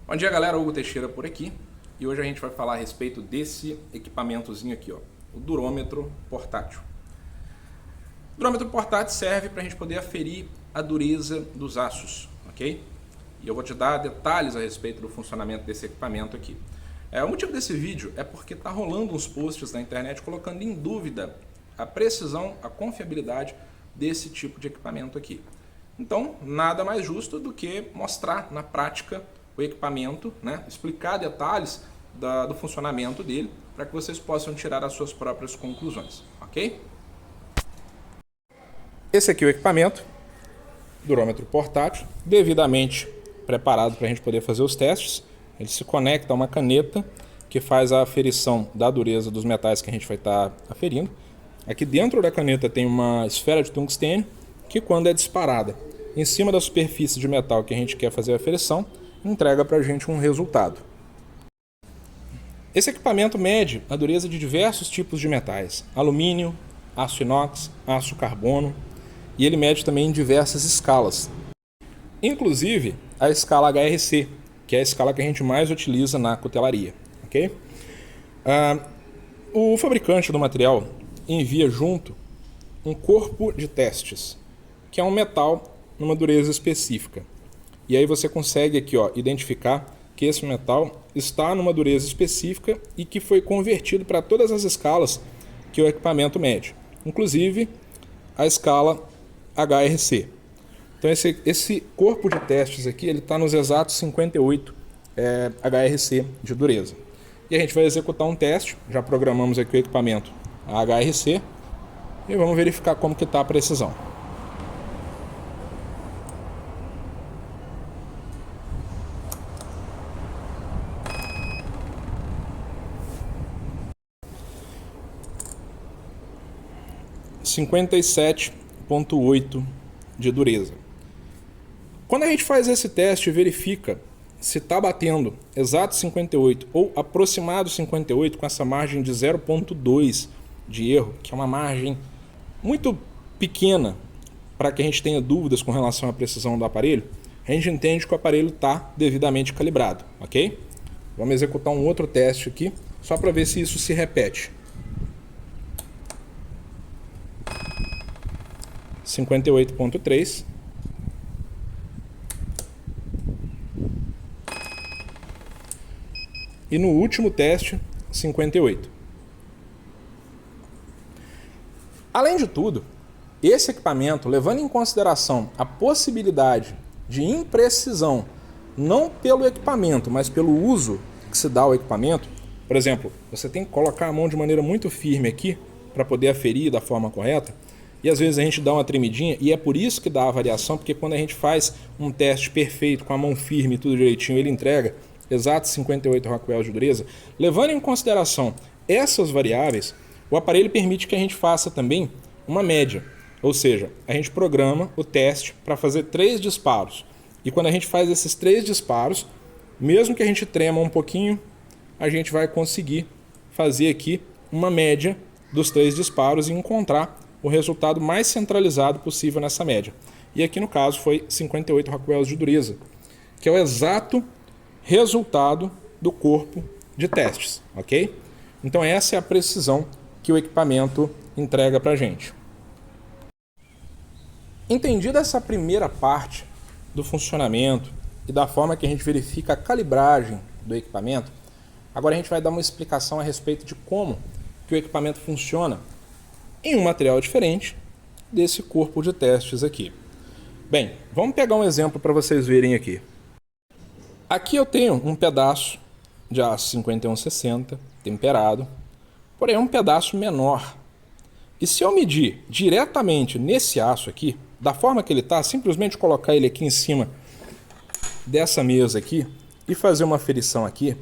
Bom dia, galera, Hugo Teixeira por aqui e hoje a gente vai falar a respeito desse equipamentozinho aqui, ó, o durômetro portátil. O durômetro portátil serve para a gente poder aferir a dureza dos aços, ok? E eu vou te dar detalhes a respeito do funcionamento desse equipamento aqui. O motivo desse vídeo é porque está rolando uns posts na internet colocando em dúvida a precisão, a confiabilidade desse tipo de equipamento aqui. Então, nada mais justo do que mostrar na prática o equipamento, né? Explicar detalhes do funcionamento dele para que vocês possam tirar as suas próprias conclusões, ok? Esse aqui é o equipamento, durômetro portátil, devidamente preparado para a gente poder fazer os testes. Ele se conecta a uma caneta que faz a aferição da dureza dos metais que a gente vai estar aferindo. Aqui dentro da caneta tem uma esfera de tungstênio que, quando é disparada em cima da superfície de metal que a gente quer fazer a aferição, entrega para a gente um resultado. Esse equipamento mede a dureza de diversos tipos de metais: alumínio, aço inox, aço carbono, e ele mede também em diversas escalas, inclusive a escala HRC, que é a escala que a gente mais utiliza na cutelaria. Okay? O fabricante do material envia junto um corpo de testes, que é um metal numa dureza específica. E aí você consegue aqui, ó, identificar que esse metal está numa dureza específica e que foi convertido para todas as escalas que o equipamento mede, inclusive a escala HRC. Então esse corpo de testes aqui, ele está nos exatos 58 HRC de dureza. E a gente vai executar um teste, já programamos aqui o equipamento a HRC e vamos verificar como que está a precisão. – 57,8 de dureza. Quando a gente faz esse teste e verifica se está batendo exato 58 ou aproximado 58 com essa margem de 0,2 de erro, que é uma margem muito pequena para que a gente tenha dúvidas com relação à precisão do aparelho, a gente entende que o aparelho está devidamente calibrado, ok? Vamos executar um outro teste aqui, só para ver se isso se repete. 58,3. E no último teste, 58. Além de tudo, esse equipamento, levando em consideração a possibilidade de imprecisão, não pelo equipamento, mas pelo uso que se dá ao equipamento, por exemplo, você tem que colocar a mão de maneira muito firme aqui para poder aferir da forma correta, e às vezes a gente dá uma tremidinha, e é por isso que dá a variação, porque quando a gente faz um teste perfeito, com a mão firme e tudo direitinho, ele entrega exato 58 Rockwell de dureza. Levando em consideração essas variáveis, o aparelho permite que a gente faça também uma média, ou seja, a gente programa o teste para fazer 3 disparos, e quando a gente faz esses 3 disparos, mesmo que a gente trema um pouquinho, a gente vai conseguir fazer aqui uma média dos 3 disparos e encontrar o resultado mais centralizado possível nessa média. E aqui no caso foi 58 Rockwells de dureza, que é o exato resultado do corpo de testes, ok? Então essa é a precisão que o equipamento entrega para a gente. Entendida essa primeira parte do funcionamento e da forma que a gente verifica a calibragem do equipamento, agora a gente vai dar uma explicação a respeito de como que o equipamento funciona em um material diferente desse corpo de testes aqui. Bem, vamos pegar um exemplo para vocês verem aqui. Aqui eu tenho um pedaço de aço 5160 temperado, porém é um pedaço menor. E se eu medir diretamente nesse aço aqui, da forma que ele está, simplesmente colocar ele aqui em cima dessa mesa aqui e fazer uma aferição aqui,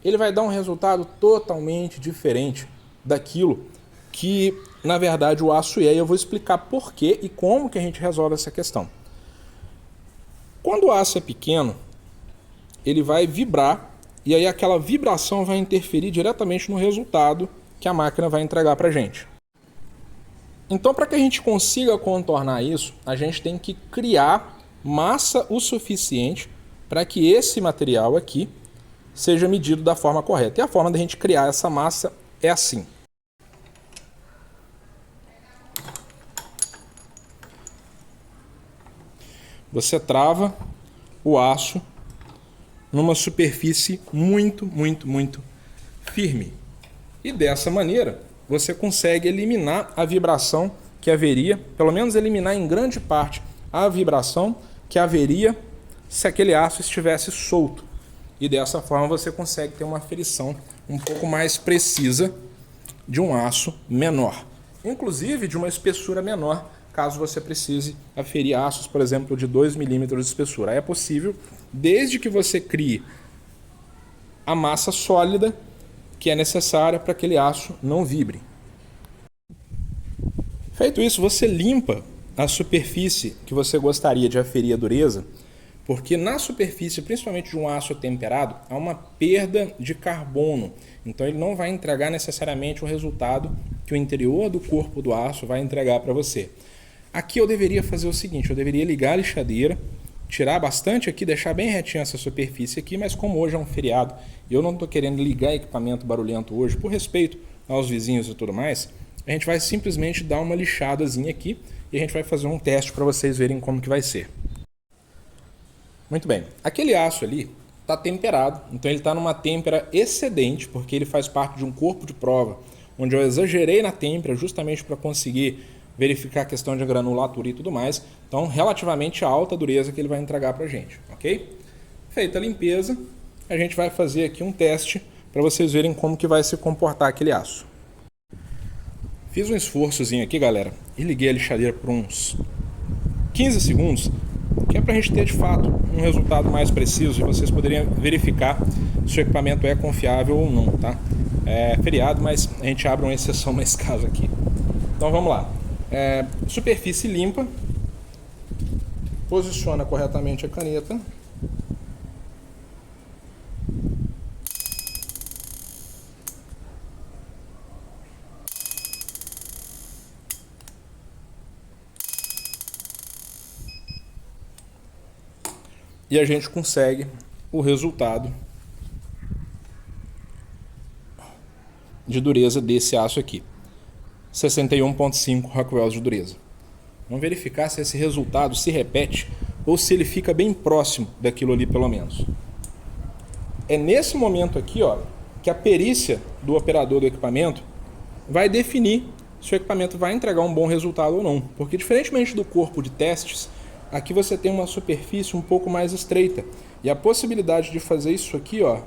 ele vai dar um resultado totalmente diferente daquilo que, na verdade, o aço é, e eu vou explicar por quê e como que a gente resolve essa questão. Quando o aço é pequeno, ele vai vibrar, e aí aquela vibração vai interferir diretamente no resultado que a máquina vai entregar para a gente. Então, para que a gente consiga contornar isso, a gente tem que criar massa o suficiente para que esse material aqui seja medido da forma correta. E a forma da gente criar essa massa é assim. Você trava o aço numa superfície muito firme. E dessa maneira, você consegue eliminar a vibração que haveria, pelo menos eliminar em grande parte a vibração que haveria se aquele aço estivesse solto. E dessa forma você consegue ter uma aferição um pouco mais precisa de um aço menor, inclusive de uma espessura menor, caso você precise aferir aços, por exemplo, de 2 milímetros de espessura. Aí é possível, desde que você crie a massa sólida que é necessária para que aquele aço não vibre. Feito isso, você limpa a superfície que você gostaria de aferir a dureza, porque na superfície, principalmente de um aço temperado, há uma perda de carbono. Então ele não vai entregar necessariamente o resultado que o interior do corpo do aço vai entregar para você. Aqui eu deveria fazer o seguinte, eu deveria ligar a lixadeira, tirar bastante aqui, deixar bem retinha essa superfície aqui, mas como hoje é um feriado e eu não estou querendo ligar equipamento barulhento hoje, por respeito aos vizinhos e tudo mais, a gente vai simplesmente dar uma lixadazinha aqui e a gente vai fazer um teste para vocês verem como que vai ser. Muito bem, aquele aço ali está temperado, então ele está numa têmpera excedente, porque ele faz parte de um corpo de prova, onde eu exagerei na têmpera justamente para conseguir verificar a questão de granulatura e tudo mais. Então, relativamente alta a dureza que ele vai entregar para a gente, ok? Feita a limpeza, a gente vai fazer aqui um teste para vocês verem como que vai se comportar aquele aço. Fiz um esforçozinho aqui, galera, e liguei a lixadeira por uns 15 segundos, que é para a gente ter de fato um resultado mais preciso e vocês poderem verificar se o equipamento é confiável ou não, tá? É feriado, mas a gente abre uma exceção nesse caso aqui. Então vamos lá. Superfície limpa, posiciona corretamente a caneta, e a gente consegue o resultado de dureza desse aço aqui. 61,5 Rockwells de dureza. Vamos verificar se esse resultado se repete ou se ele fica bem próximo daquilo ali pelo menos. É nesse momento aqui, ó, que a perícia do operador do equipamento vai definir se o equipamento vai entregar um bom resultado ou não. Porque diferentemente do corpo de testes, aqui você tem uma superfície um pouco mais estreita. E a possibilidade de fazer isso aqui, ó,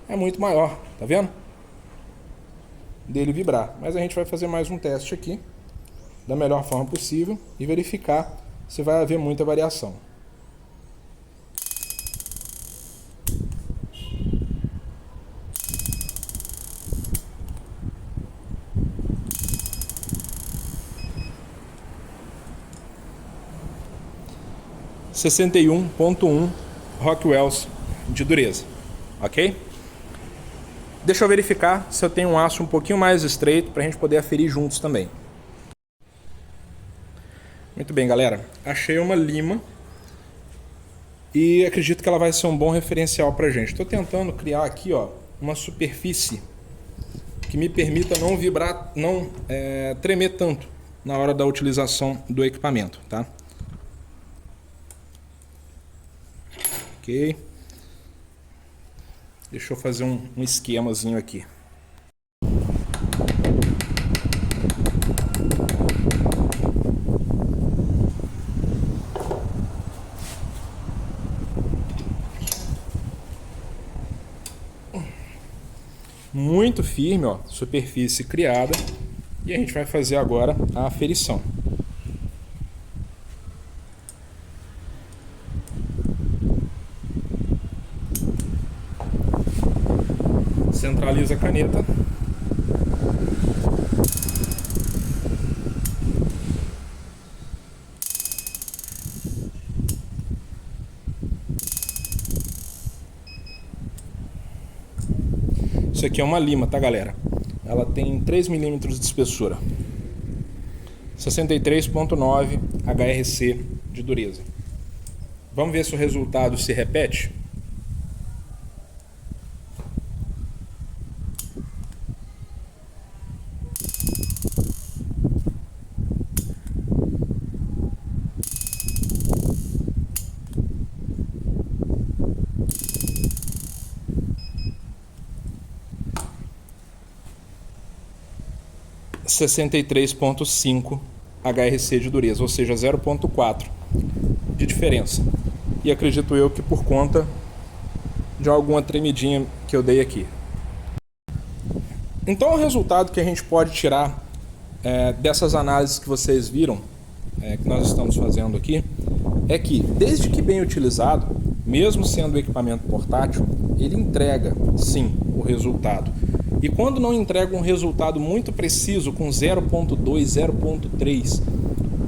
é muito maior. Tá vendo? Dele vibrar. Mas a gente vai fazer mais um teste aqui, da melhor forma possível, e verificar se vai haver muita variação. — 61,1 Rockwells de dureza, ok? Deixa eu verificar se eu tenho um aço um pouquinho mais estreito para a gente poder aferir juntos também. Muito bem, galera. Achei uma lima e acredito que ela vai ser um bom referencial para a gente. Estou tentando criar aqui, ó, uma superfície que me permita não vibrar, não tremer tanto na hora da utilização do equipamento, tá? Ok. Deixa eu fazer um esquemazinho aqui. Muito firme, ó, superfície criada. E a gente vai fazer agora a aferição. Centraliza a caneta. Isso aqui é uma lima, tá, galera? Ela tem 3 milímetros de espessura. 63,9 HRC de dureza. Vamos ver se o resultado se repete? 63,5 HRC de dureza, ou seja, 0,4 de diferença. E acredito eu que por conta de alguma tremidinha que eu dei aqui. Então o resultado que a gente pode tirar dessas análises que vocês viram, que nós estamos fazendo aqui, é que desde que bem utilizado, mesmo sendo equipamento portátil, ele entrega sim o resultado. E quando não entrega um resultado muito preciso, com 0,2, 0,3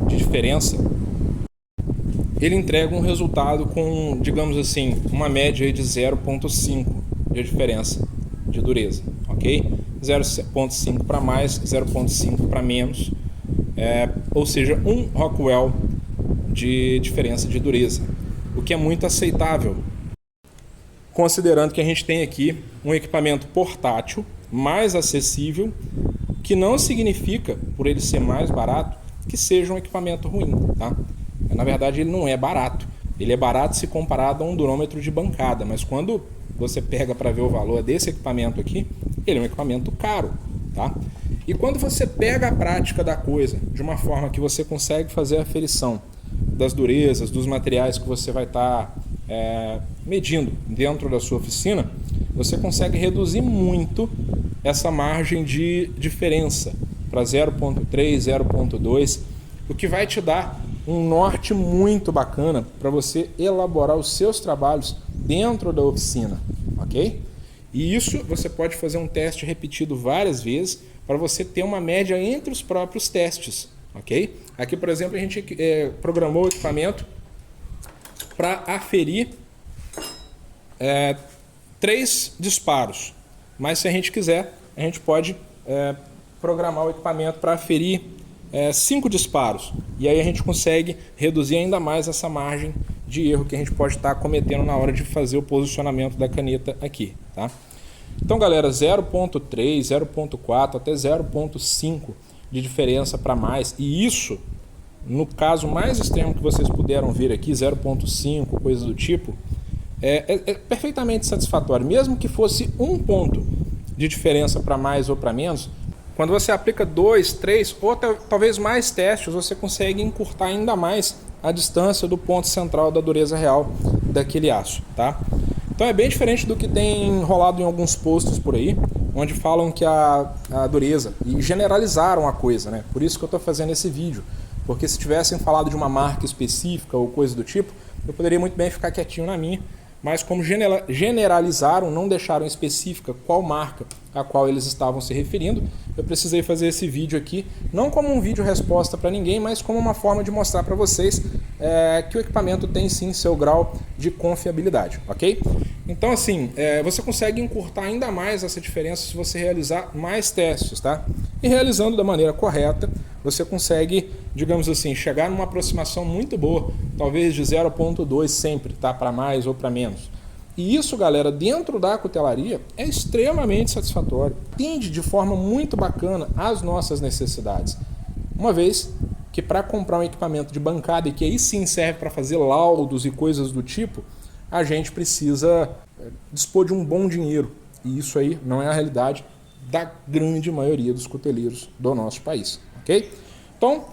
de diferença, ele entrega um resultado com, digamos assim, uma média de 0,5 de diferença de dureza, ok? 0,5 para mais, 0,5 para menos, ou seja, um Rockwell de diferença de dureza, o que é muito aceitável, considerando que a gente tem aqui um equipamento portátil, mais acessível, que não significa, por ele ser mais barato, que seja um equipamento ruim, tá? Na verdade, ele não é barato. Ele é barato se comparado a um durômetro de bancada, mas quando você pega para ver o valor desse equipamento aqui, ele é um equipamento caro, tá? E quando você pega a prática da coisa de uma forma que você consegue fazer a aferição das durezas, dos materiais que você vai estar medindo dentro da sua oficina, você consegue reduzir muito essa margem de diferença para 0,3, 0,2, o que vai te dar um norte muito bacana para você elaborar os seus trabalhos dentro da oficina, ok? E isso você pode fazer um teste repetido várias vezes para você ter uma média entre os próprios testes, ok? Aqui, por exemplo, a gente programou o equipamento para aferir 3 disparos, mas se a gente quiser, a gente pode programar o equipamento para aferir 5 disparos, e aí a gente consegue reduzir ainda mais essa margem de erro que a gente pode estar cometendo na hora de fazer o posicionamento da caneta aqui, tá? Então, galera, 0,3, 0,4 até 0,5 de diferença para mais, e isso, no caso mais extremo que vocês puderam ver aqui, 0,5, coisas do tipo, é perfeitamente satisfatório, mesmo que fosse 1 ponto de diferença para mais ou para menos. Quando você aplica 2, 3 ou talvez mais testes, você consegue encurtar ainda mais a distância do ponto central da dureza real daquele aço, tá? Então é bem diferente do que tem rolado em alguns posts por aí, onde falam que a dureza, e generalizaram a coisa, né? Por isso que eu estou fazendo esse vídeo, porque se tivessem falado de uma marca específica ou coisa do tipo, eu poderia muito bem ficar quietinho na minha, mas como generalizaram, não deixaram específica qual marca a qual eles estavam se referindo, eu precisei fazer esse vídeo aqui, não como um vídeo resposta para ninguém, mas como uma forma de mostrar para vocês que o equipamento tem sim seu grau de confiabilidade, ok? Então assim, você consegue encurtar ainda mais essa diferença se você realizar mais testes, tá? E realizando da maneira correta, você consegue, digamos assim, chegar numa aproximação muito boa, talvez de 0,2 sempre, tá? Para mais ou para menos. E isso, galera, dentro da cutelaria é extremamente satisfatório. Atende de forma muito bacana às nossas necessidades. Uma vez que para comprar um equipamento de bancada, e que aí sim serve para fazer laudos e coisas do tipo, a gente precisa dispor de um bom dinheiro. E isso aí não é a realidade da grande maioria dos cuteleiros do nosso país, ok? Então,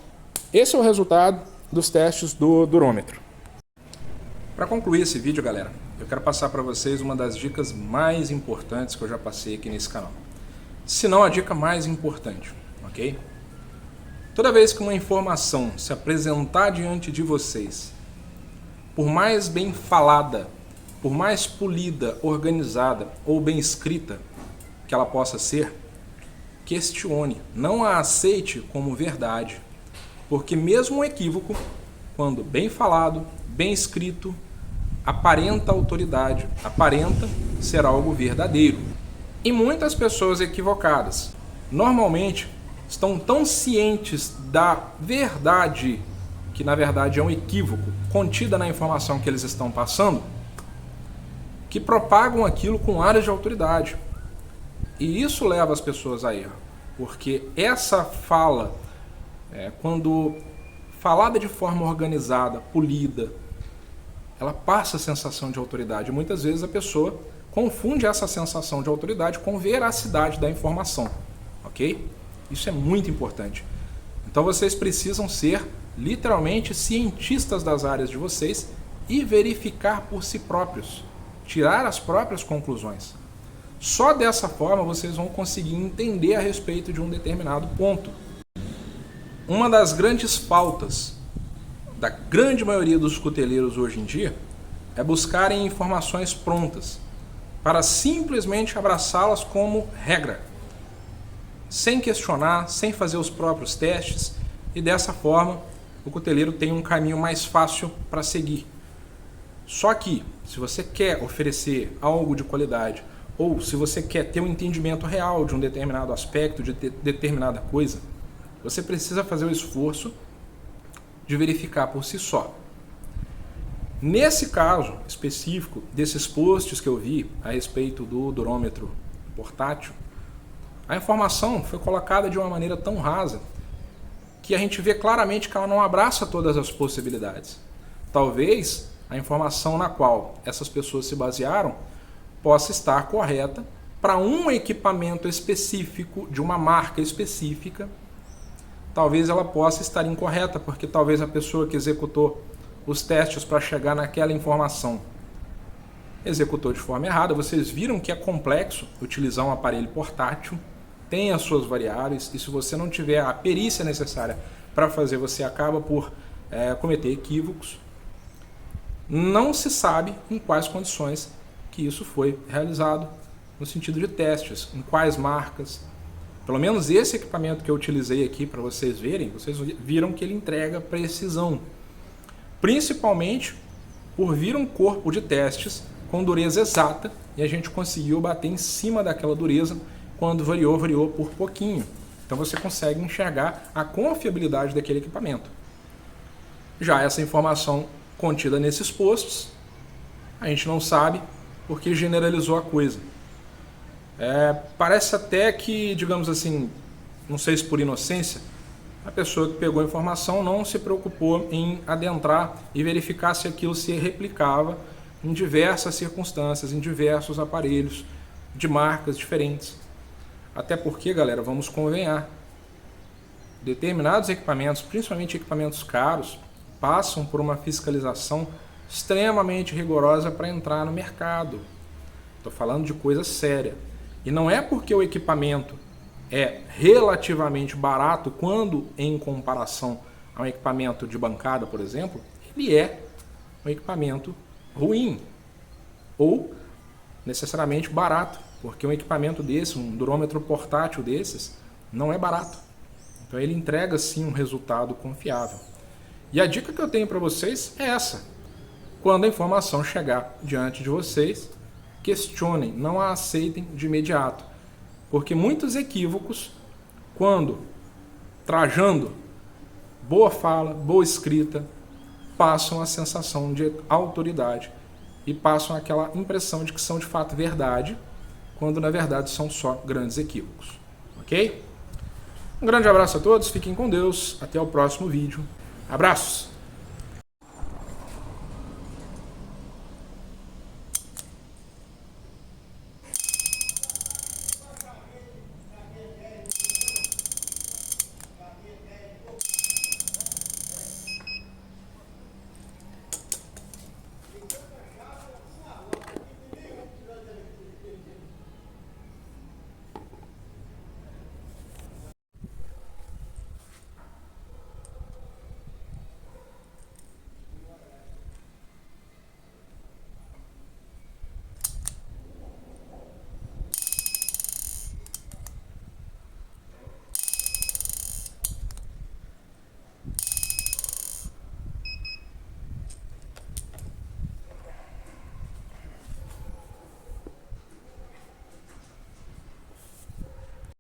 esse é o resultado dos testes do durômetro. Para concluir esse vídeo, galera, eu quero passar para vocês uma das dicas mais importantes que eu já passei aqui nesse canal. Se não a dica mais importante, ok? Toda vez que uma informação se apresentar diante de vocês, por mais bem falada, por mais polida, organizada ou bem escrita que ela possa ser, questione, não a aceite como verdade, porque mesmo um equívoco, quando bem falado, bem escrito, aparenta autoridade, aparenta ser algo verdadeiro. E muitas pessoas equivocadas, normalmente, estão tão cientes da verdade, que na verdade é um equívoco, contida na informação que eles estão passando, que propagam aquilo com áreas de autoridade. E isso leva as pessoas a erro, porque essa fala, quando falada de forma organizada, polida, ela passa a sensação de autoridade. Muitas vezes a pessoa confunde essa sensação de autoridade com veracidade da informação, ok? Isso é muito importante. Então vocês precisam ser literalmente cientistas das áreas de vocês e verificar por si próprios, tirar as próprias conclusões. Só dessa forma vocês vão conseguir entender a respeito de um determinado ponto. Uma das grandes faltas da grande maioria dos cuteleiros hoje em dia é buscarem informações prontas para simplesmente abraçá-las como regra, sem questionar, sem fazer os próprios testes, e dessa forma o cuteleiro tem um caminho mais fácil para seguir. Só que, se você quer oferecer algo de qualidade, ou se você quer ter um entendimento real de um determinado aspecto, de determinada coisa, você precisa fazer o esforço de verificar por si só. Nesse caso específico, desses posts que eu vi a respeito do durômetro portátil, a informação foi colocada de uma maneira tão rasa que a gente vê claramente que ela não abraça todas as possibilidades. Talvez a informação na qual essas pessoas se basearam possa estar correta para um equipamento específico, de uma marca específica. Talvez ela possa estar incorreta, porque talvez a pessoa que executou os testes para chegar naquela informação executou de forma errada. Vocês viram que é complexo utilizar um aparelho portátil, tem as suas variáveis, e se você não tiver a perícia necessária para fazer, você acaba por cometer equívocos. Não se sabe em quais condições que isso foi realizado, no sentido de testes, em quais marcas. Pelo menos esse equipamento que eu utilizei aqui para vocês verem, vocês viram que ele entrega precisão. Principalmente por vir um corpo de testes com dureza exata, e a gente conseguiu bater em cima daquela dureza. Quando variou por pouquinho. Então você consegue enxergar a confiabilidade daquele equipamento. Já essa informação contida nesses posts, a gente não sabe porque generalizou a coisa. Parece até que, digamos assim, não sei se por inocência, a pessoa que pegou a informação não se preocupou em adentrar e verificar se aquilo se replicava em diversas circunstâncias, em diversos aparelhos de marcas diferentes. Até porque, galera, vamos convenhar, determinados equipamentos, principalmente equipamentos caros, passam por uma fiscalização extremamente rigorosa para entrar no mercado. Estou falando de coisa séria. E não é porque o equipamento é relativamente barato quando em comparação a um equipamento de bancada, por exemplo, ele é um equipamento ruim ou necessariamente barato, porque um equipamento desse, um durômetro portátil desses, não é barato. Então ele entrega sim um resultado confiável. E a dica que eu tenho para vocês é essa: quando a informação chegar diante de vocês, questionem, não a aceitem de imediato, porque muitos equívocos, quando trajando boa fala, boa escrita, passam a sensação de autoridade e passam aquela impressão de que são de fato verdade, quando na verdade são só grandes equívocos. Ok? Um grande abraço a todos, fiquem com Deus, até o próximo vídeo. Abraços!